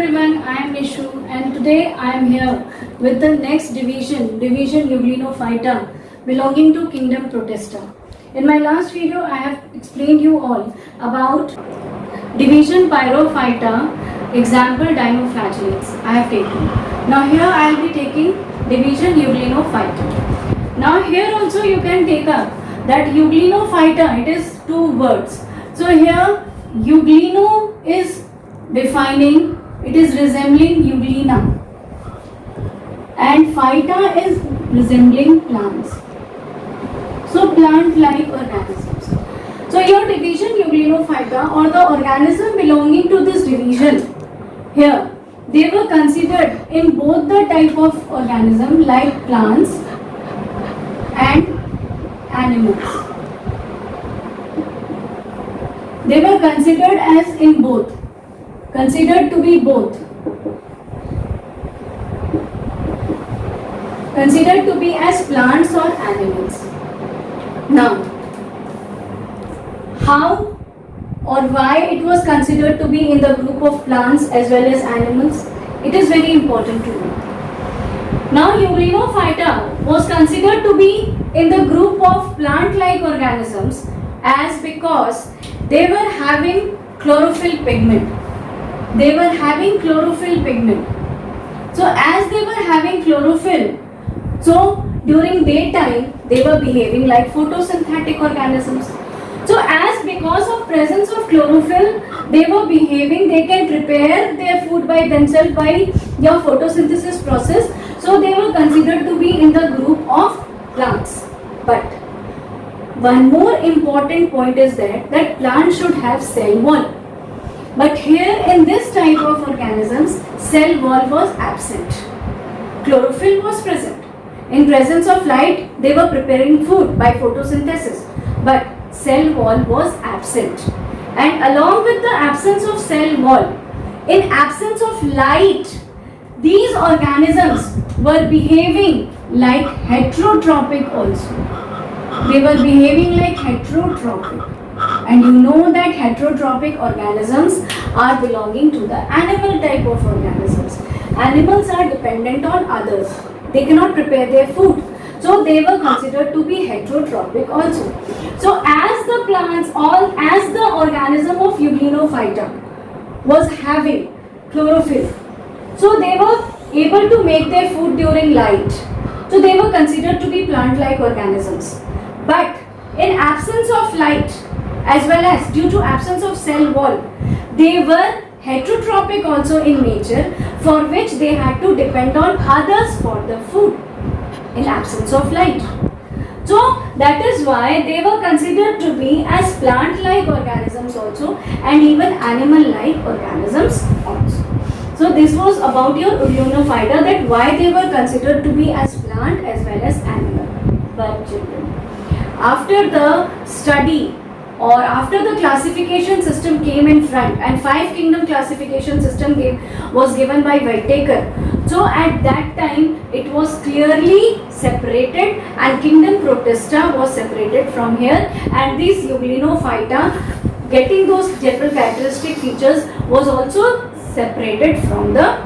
everyone, I am Nishu and today I am here with the next division Euglenophyta belonging to kingdom Protista. In my last video I have explained you all about division Pyrophyta, example Dinoflagellates I have taken. Now here I will be taking division Euglenophyta. Now here also you can take up that Euglenophyta, it is two words. So here Eugleno is defining, it is resembling Euglena, and Phyta is resembling plants. So plant-like organisms. So your division Euglenophyta, or the organism belonging to this division, here they were considered in both the type of organism like plants and animals. They were considered as in both, considered to be both, considered to be as plants or animals. Now, how or why it was considered to be in the group of plants as well as animals, it is very important to know. Now, Euglenophyta was considered to be in the group of plant-like organisms as because they were having chlorophyll pigment. They were having chlorophyll pigment. So as they were having chlorophyll, so during daytime they were behaving like photosynthetic organisms. So as because of presence of chlorophyll, they were behaving, they can prepare their food by themselves by your photosynthesis process. So they were considered to be in the group of plants. But one more important point is that plants should have cell wall. But here in this type of organisms, cell wall was absent. Chlorophyll was present. In presence of light, they were preparing food by photosynthesis. But cell wall was absent. And along with the absence of cell wall, in absence of light, these organisms were behaving like heterotrophic also. They were behaving like heterotrophic, and you know that heterotrophic organisms are belonging to the animal type of organisms. Animals are dependent on others. They cannot prepare their food. So they were considered to be heterotrophic also. So as the plants, as the organism of Euglenophyta was having chlorophyll, so they were able to make their food during light. So they were considered to be plant-like organisms. But in absence of light, as well as due to absence of cell wall, they were heterotrophic also in nature, for which they had to depend on others for the food in absence of light. So that is why they were considered to be as plant-like organisms also, and even animal-like organisms also. So this was about your Euglenophyta, that why they were considered to be as plant as well as animal. But children, after the study or after the classification system came in front, and 5 kingdom classification system was given by Whittaker. So at that time it was clearly separated, and kingdom Protista was separated from here, and this Euglenophyta, getting those general characteristic features, was also separated from the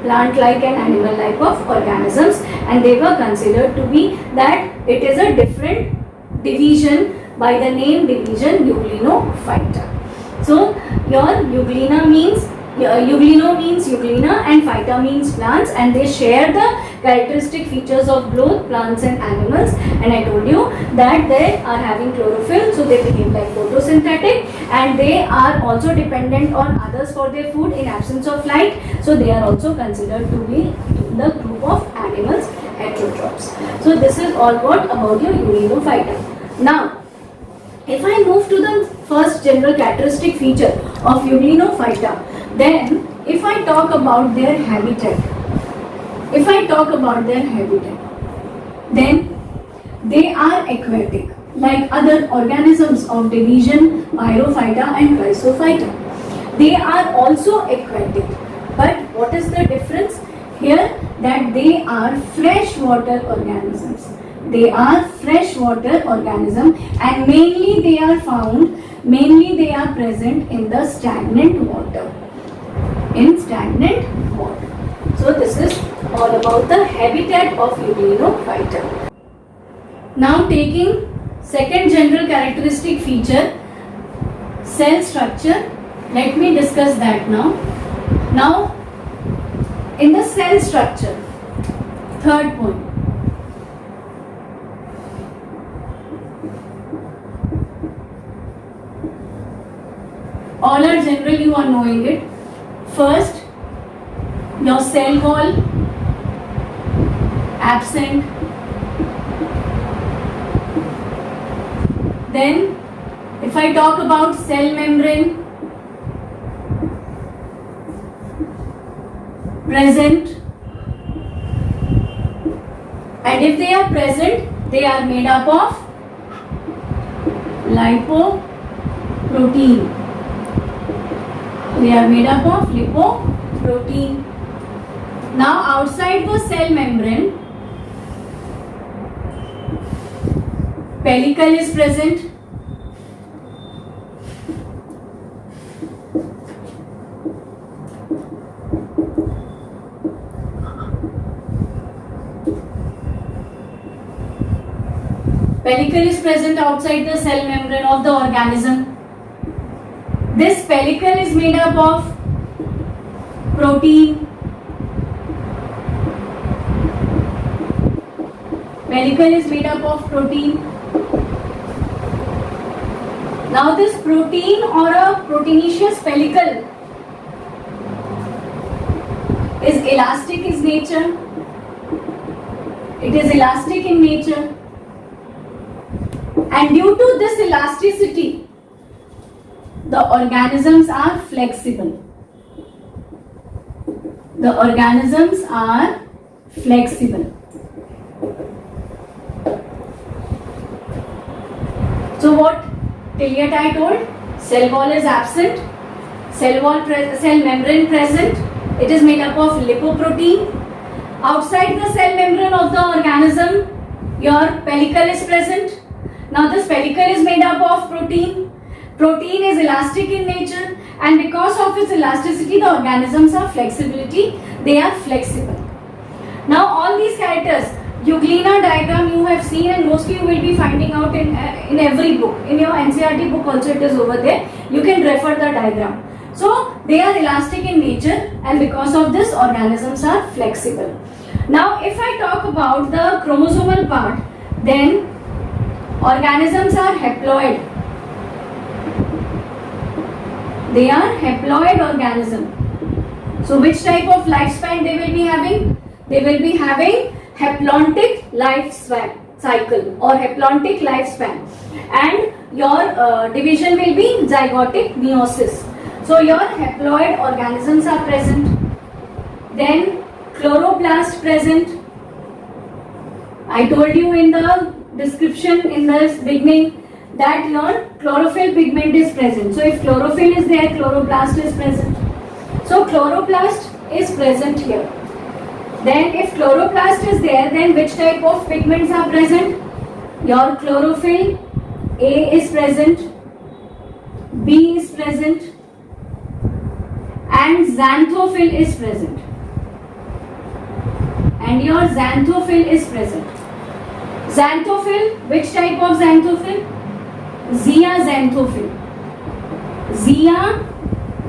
plant-like and animal-like of organisms, and they were considered to be that it is a different division by the name division Euglenophyta. So your Euglena means Euglena and Phyta means plants, and they share the characteristic features of both plants and animals. And I told you that they are having chlorophyll, so they behave like photosynthetic, and they are also dependent on others for their food in absence of light. So they are also considered to be in the group of animals, heterotrophs. So this is all about your Euglenophyta. Now, if I move to the first general characteristic feature of Euglenophyta, then if I talk about their habitat, then they are aquatic like other organisms of division Pyrophyta and Chrysophyta. They are also aquatic, but what is the difference here? That they are freshwater organisms. They are freshwater organism, and mainly they are present in the stagnant water. in stagnant water. So this is all about the habitat of Euglenophyta. Now taking second general characteristic feature, cell structure. Let me discuss that now. Now in the cell structure, third point. All are general, you are knowing it. First, your cell wall, absent. Then, if I talk about cell membrane, present. And if they are present, they are made up of lipoprotein. They are made up of lipoprotein. Now outside the cell membrane, pellicle is present. Pellicle is present outside the cell membrane of the organism. This pellicle is made up of protein. Pellicle is made up of protein. Now this protein or a proteinaceous pellicle is elastic in nature. It is elastic in nature. And due to this elasticity, the organisms are flexible. The organisms are flexible. So what till yet I told? Cell wall is absent. Cell membrane present. It is made up of lipoprotein. Outside the cell membrane of the organism, your pellicle is present. Now this pellicle is made up of protein. Protein is elastic in nature, and because of its elasticity, the organisms are flexibility. They are flexible. Now all these characters, Euglena diagram you have seen, and mostly you will be finding out in every book. In your NCERT book also it is over there. You can refer the diagram. So they are elastic in nature, and because of this, organisms are flexible. Now if I talk about the chromosomal part, then organisms are haploid. They are haploid organism. So which type of lifespan they will be having? They will be having haplontic lifespan cycle or haplontic lifespan, and your division will be zygotic meiosis. So your haploid organisms are present. Then chloroplast present. I told you in the description in the beginning that your chlorophyll pigment is present. So if chlorophyll is there, chloroplast is present. So chloroplast is present here. Then if chloroplast is there, then which type of pigments are present? Your chlorophyll A is present, B is present, and xanthophyll is present. And your xanthophyll is present. Xanthophyll, which type of xanthophyll? Zeaxanthophil.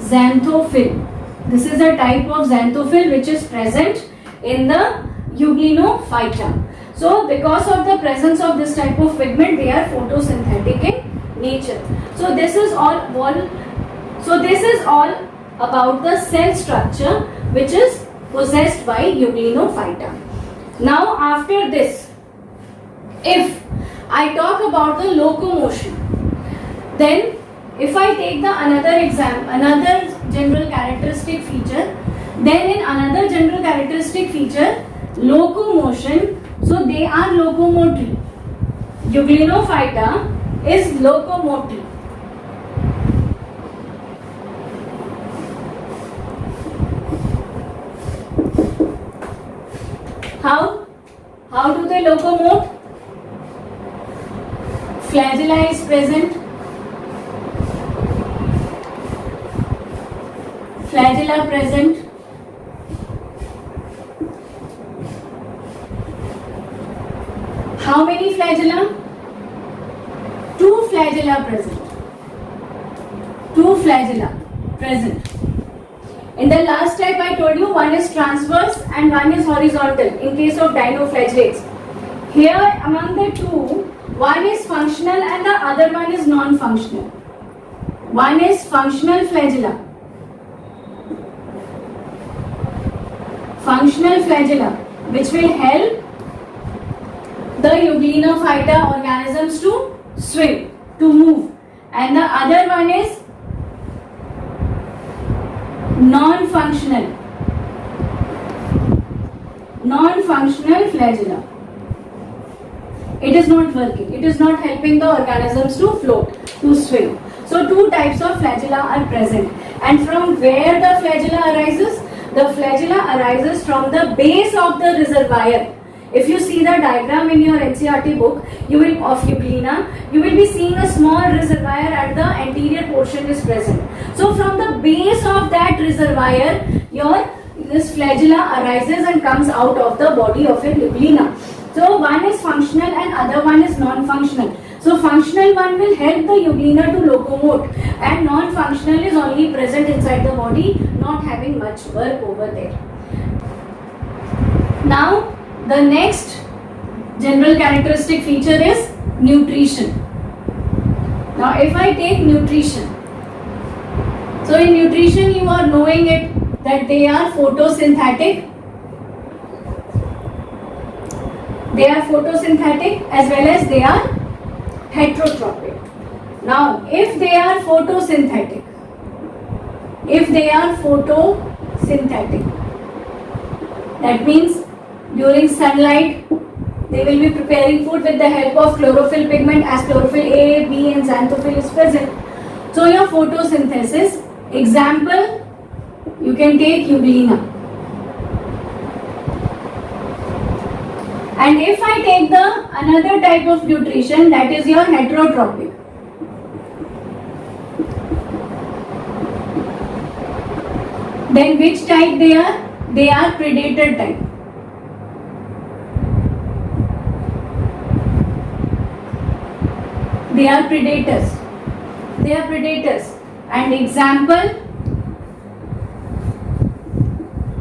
Zeaxanthophil. This is a type of xanthophyll which is present in the Euglena. So because of the presence of this type of pigment, they are photosynthetic in nature. So this is all about the cell structure which is possessed by Euglena. Now after this, if I talk about the locomotion, then if I take the another general characteristic feature, then in another general characteristic feature, locomotion, so they are locomotory. Euglena is locomotory. How do they locomote? Flagella is present. flagella present. How many flagella? 2 flagella present. 2 flagella present. In the last type I told you one is transverse and one is horizontal in case of dinoflagellates. Here among the two, one is functional and the other one is non-functional. One is functional flagella. Functional flagella which will help the Euglenophyta organisms to swim, to move, and the other one is non-functional flagella. It is not working, it is not helping the organisms to float, to swim. So 2 types of flagella are present. And from where the flagella arises? The flagella arises from the base of the reservoir. If you see the diagram in your NCERT book, of Euglena, you will be seeing a small reservoir at the anterior portion is present. So from the base of that reservoir, this flagella arises and comes out of the body of a Euglena. So one is functional and other one is non-functional. So functional one will help the Euglena to locomote, and non-functional is only present inside the body, not having much work over there. Now the next general characteristic feature is nutrition. Now if I take nutrition, so in nutrition you are knowing it that they are photosynthetic. They are photosynthetic as well as they are heterotrophic. Now if they are photosynthetic, that means during sunlight they will be preparing food with the help of chlorophyll pigment, as chlorophyll A, B and xanthophyll is present. So your photosynthesis, example you can take Euglena. And if I take the another type of nutrition, that is your heterotrophic. Then which type they are? They are predator type. They are predators. And example,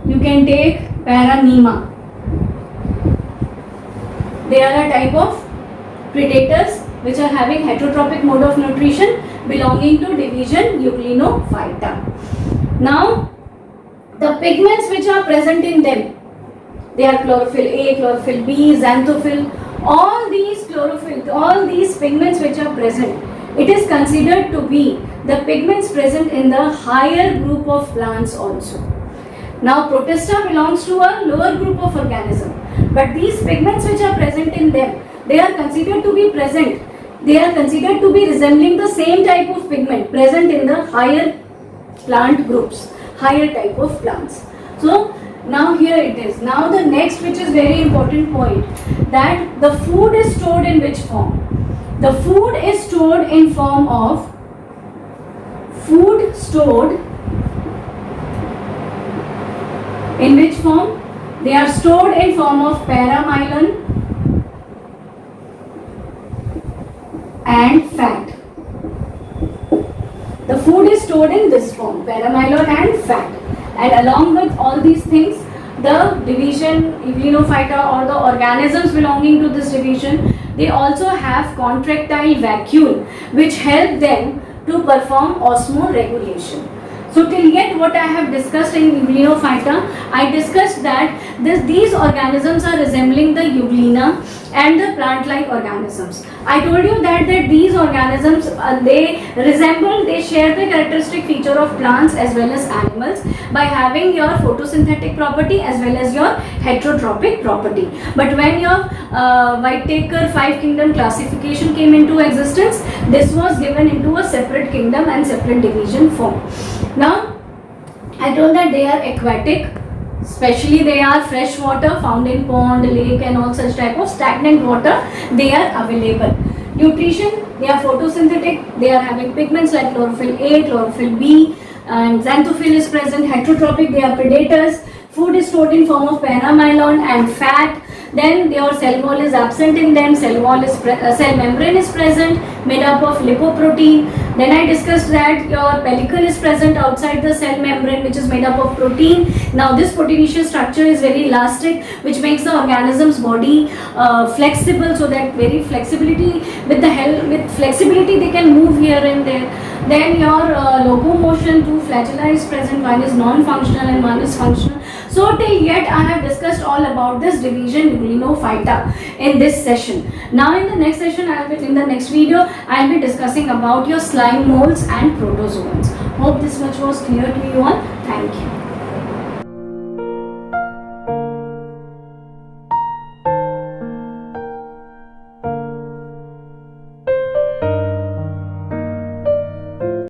you can take Paramema. They are a type of predators which are having heterotrophic mode of nutrition belonging to division Euglenophyta. Now, the pigments which are present in them, they are chlorophyll A, chlorophyll B, xanthophyll. All these pigments which are present, it is considered to be the pigments present in the higher group of plants also. Now, Protista belongs to a lower group of organism, but these pigments which are present in them, they are considered to be present. They are considered to be resembling the same type of pigment present in the higher plant groups, higher type of plants. So now here it is. Now the next, which is very important point, that the food is stored in which form? The food is stored in form of in which form? They are stored in form of paramylon and fat. The food is stored in this form, paramylon and fat. And along with all these things, the division Euglenophyta or the organisms belonging to this division, they also have contractile vacuole which help them to perform osmoregulation. So till yet what I have discussed in Euglenophyta, I discussed that these organisms are resembling the Euglena and the plant-like organisms. I told you that these organisms, they share the characteristic feature of plants as well as animals by having your photosynthetic property as well as your heterotrophic property. But when your Whitaker 5 kingdom classification came into existence, this was given into a separate kingdom and separate division form. Now, I told that they are aquatic, especially they are fresh water found in pond, lake and all such type of stagnant water, they are available. Nutrition, they are photosynthetic, they are having pigments like chlorophyll A, chlorophyll B and xanthophyll is present. Heterotrophic, they are predators. Food is stored in form of paramylon and fat. Then your cell wall is absent in them. Cell membrane is present, made up of lipoprotein. Then I discussed that your pellicle is present outside the cell membrane, which is made up of protein. Now this proteinaceous structure is very elastic, which makes the organism's body flexible, so that very flexibility, with flexibility they can move here and there. Then your locomotion, two flagella is present, one is non-functional and one is functional. So till yet I have discussed all about this division Ulinophyta in this session. Now in the next session, in the next video, I will be discussing about your slime molds and protozoans. Hope this much was clear to you all. Thank you.